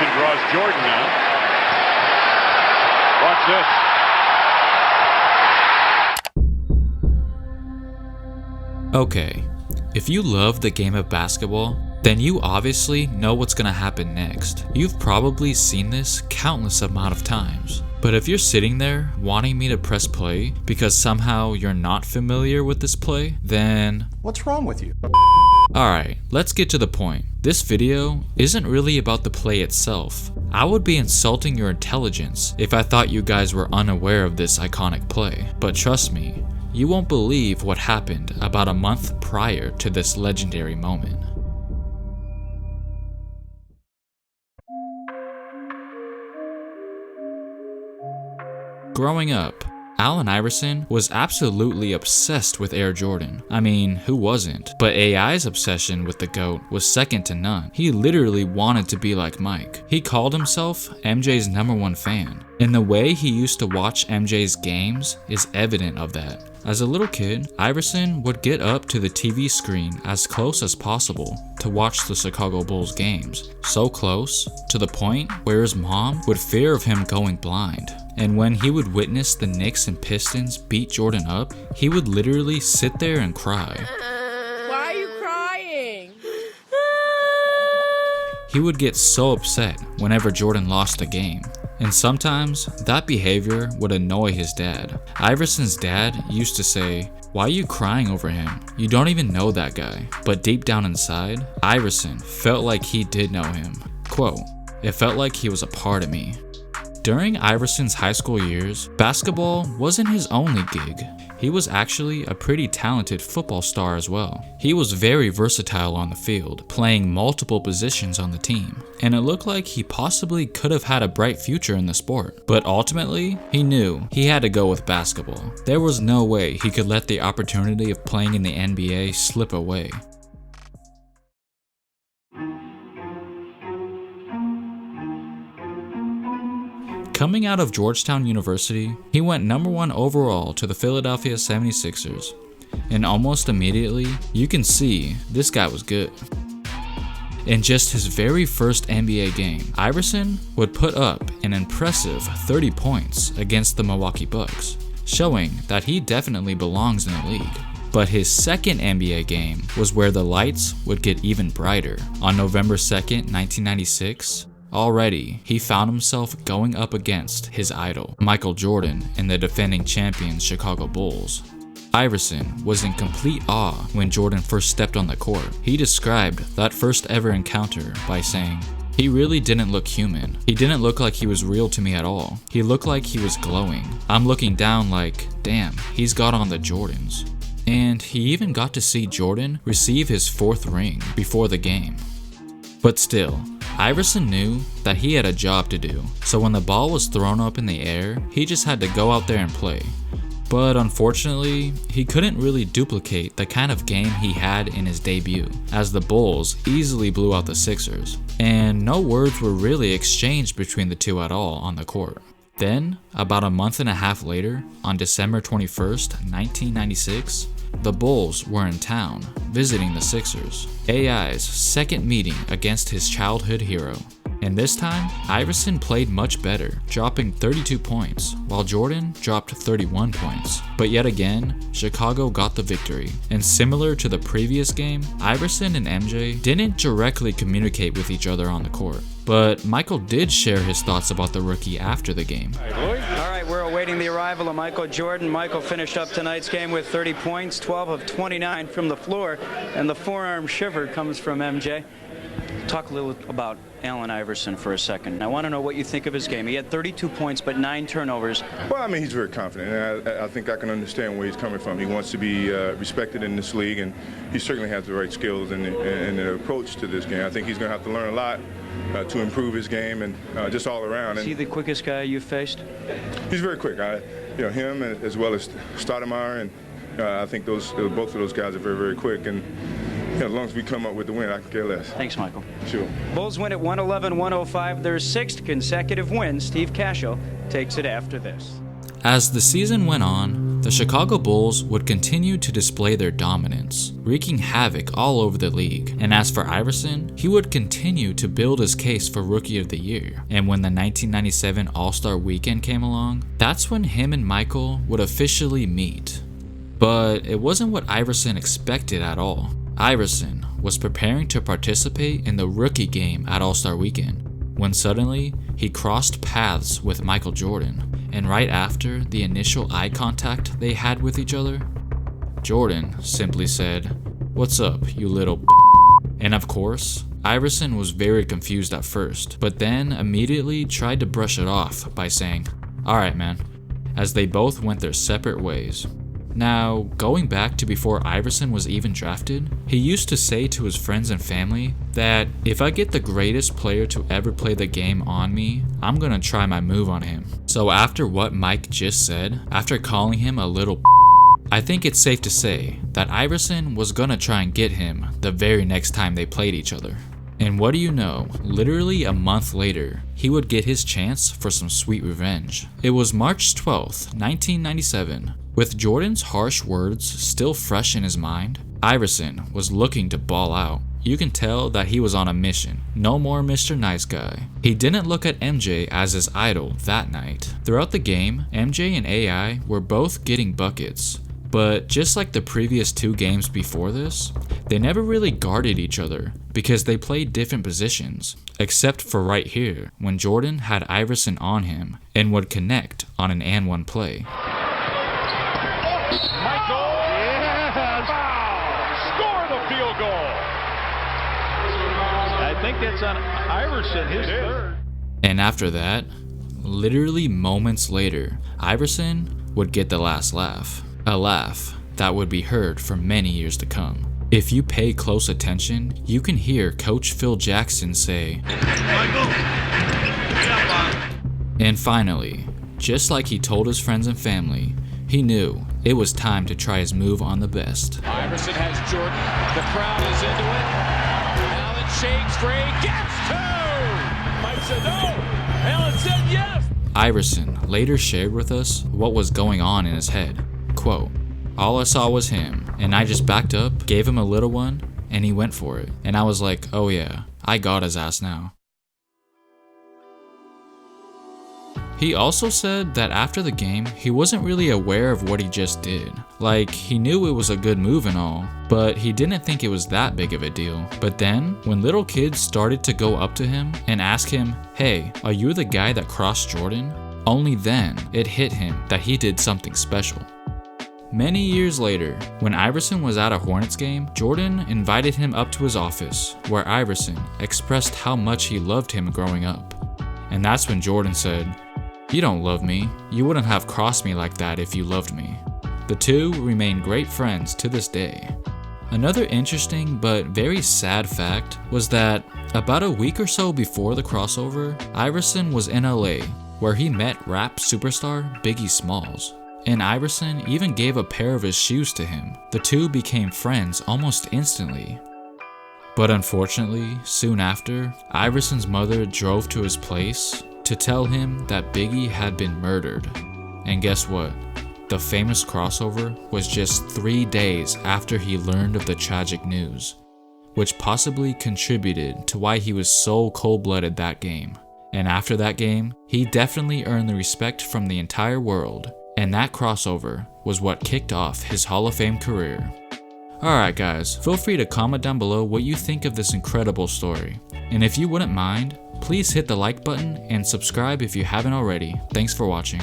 Iverson draws Jordan now. Watch this. Okay, if you love the game of basketball, then you obviously know what's gonna happen next. You've probably seen this countless amount of times. But if you're sitting there wanting me to press play because somehow you're not familiar with this play, then what's wrong with you? Alright, let's get to the point. This video isn't really about the play itself. I would be insulting your intelligence if I thought you guys were unaware of this iconic play. But trust me, you won't believe what happened about a month prior to this legendary moment. Growing up, Allen Iverson was absolutely obsessed with Air Jordan. I mean, who wasn't? But AI's obsession with the GOAT was second to none. He literally wanted to be like Mike. He called himself MJ's #1 fan. And the way he used to watch MJ's games is evident of that. As a little kid, Iverson would get up to the TV screen as close as possible to watch the Chicago Bulls games. So close, to the point where his mom would fear of him going blind. And when he would witness the Knicks and Pistons beat Jordan up, he would literally sit there and cry. Why are you crying? He would get so upset whenever Jordan lost a game. And sometimes, that behavior would annoy his dad. Iverson's dad used to say, "Why are you crying over him? You don't even know that guy." But deep down inside, Iverson felt like he did know him. Quote, "It felt like he was a part of me." During Iverson's high school years, basketball wasn't his only gig. He was actually a pretty talented football star as well. He was very versatile on the field, playing multiple positions on the team, and it looked like he possibly could have had a bright future in the sport. But ultimately, he knew he had to go with basketball. There was no way he could let the opportunity of playing in the NBA slip away. Coming out of Georgetown University, he went #1 overall to the Philadelphia 76ers, and almost immediately, you can see this guy was good. In just his very first NBA game, Iverson would put up an impressive 30 points against the Milwaukee Bucks, showing that he definitely belongs in the league. But his second NBA game was where the lights would get even brighter. On November 2nd, 1996, already, he found himself going up against his idol, Michael Jordan, and the defending champions Chicago Bulls. Iverson was in complete awe when Jordan first stepped on the court. He described that first ever encounter by saying, "He really didn't look human. He didn't look like he was real to me at all. He looked like he was glowing. I'm looking down like, damn, he's got on the Jordans." And he even got to see Jordan receive his 4th ring before the game. But still, Iverson knew that he had a job to do, so when the ball was thrown up in the air, he just had to go out there and play. But unfortunately, he couldn't really duplicate the kind of game he had in his debut, as the Bulls easily blew out the Sixers, and no words were really exchanged between the two at all on the court. Then, about a month and a half later, on December 21st, 1996, the Bulls were in town, visiting the Sixers, AI's second meeting against his childhood hero. And this time, Iverson played much better, dropping 32 points, while Jordan dropped 31 points. But yet again, Chicago got the victory. And similar to the previous game, Iverson and MJ didn't directly communicate with each other on the court. But Michael did share his thoughts about the rookie after the game. All right, we're awaiting the arrival of Michael Jordan. Michael finished up tonight's game with 30 points, 12 of 29 from the floor, and the forearm shiver comes from MJ. Talk a little about Allen Iverson for a second. I want to know what you think of his game. He had 32 points, but 9 turnovers. Well, I mean, he's very confident, and I think I can understand where he's coming from. He wants to be respected in this league, and he certainly has the right skills and the approach to this game. I think he's going to have to learn a lot to improve his game and just all around. Is he the quickest guy you've faced? He's very quick. Him as well as Stoudemire, and I think both of those guys are very, very quick. And as long as we come up with the win, I can care less. Thanks, Michael. Sure. Bulls win at 111-105, their 6th consecutive win. Steve Cascio takes it after this. As the season went on, The Chicago Bulls would continue to display their dominance, wreaking havoc all over the league. And as for Iverson, he would continue to build his case for Rookie of the Year. And when the 1997 All-Star Weekend came along, that's when him and Michael would officially meet. But it wasn't what Iverson expected at all. Iverson was preparing to participate in the rookie game at All-Star Weekend, when suddenly he crossed paths with Michael Jordan. And right after the initial eye contact they had with each other, Jordan simply said, "What's up, you little b***?" And of course, Iverson was very confused at first, but then immediately tried to brush it off by saying, "Alright man," as they both went their separate ways. Now, going back to before Iverson was even drafted, he used to say to his friends and family that if I get the greatest player to ever play the game on me, I'm gonna try my move on him. So after what Mike just said, after calling him a little I think it's safe to say that Iverson was gonna try and get him the very next time they played each other. And what do you know, literally a month later, he would get his chance for some sweet revenge. It was March 12th, 1997. With Jordan's harsh words still fresh in his mind, Iverson was looking to ball out. You can tell that he was on a mission. No more Mr. Nice Guy. He didn't look at MJ as his idol that night. Throughout the game, MJ and AI were both getting buckets. But just like the previous two games before this, they never really guarded each other because they played different positions, except for right here when Jordan had Iverson on him and would connect on an and one play. Michael, yes, foul, score the field goal. I think that's on Iverson, his third. And after that, literally moments later, Iverson would get the last laugh. A laugh that would be heard for many years to come. If you pay close attention, you can hear Coach Phil Jackson say, "Michael." And finally, just like he told his friends and family, he knew it was time to try his move on the best. Iverson has Jordan. The crowd is into it. Allen shakes free. Gets two! Mike said no. Allen said yes. Iverson later shared with us what was going on in his head. Quote, "All I saw was him, and I just backed up, gave him a little one, and he went for it. And I was like, oh yeah, I got his ass now." He also said that after the game, he wasn't really aware of what he just did. Like, he knew it was a good move and all, but he didn't think it was that big of a deal. But then, when little kids started to go up to him and ask him, "Hey, are you the guy that crossed Jordan?" Only then it hit him that he did something special. Many years later, when Iverson was at a Hornets game, Jordan invited him up to his office, where Iverson expressed how much he loved him growing up. And that's when Jordan said, "You don't love me. You wouldn't have crossed me like that if you loved me." The two remain great friends to this day. Another interesting but very sad fact was that about a week or so before the crossover, Iverson was in LA, where he met rap superstar Biggie Smalls. And Iverson even gave a pair of his shoes to him. The two became friends almost instantly. But unfortunately, soon after, Iverson's mother drove to his place to tell him that Biggie had been murdered. And guess what? The famous crossover was just 3 days after he learned of the tragic news, which possibly contributed to why he was so cold-blooded that game. And after that game, he definitely earned the respect from the entire world. And that crossover was what kicked off his Hall of Fame career. Alright guys, feel free to comment down below what you think of this incredible story. And if you wouldn't mind, please hit the like button and subscribe if you haven't already. Thanks for watching.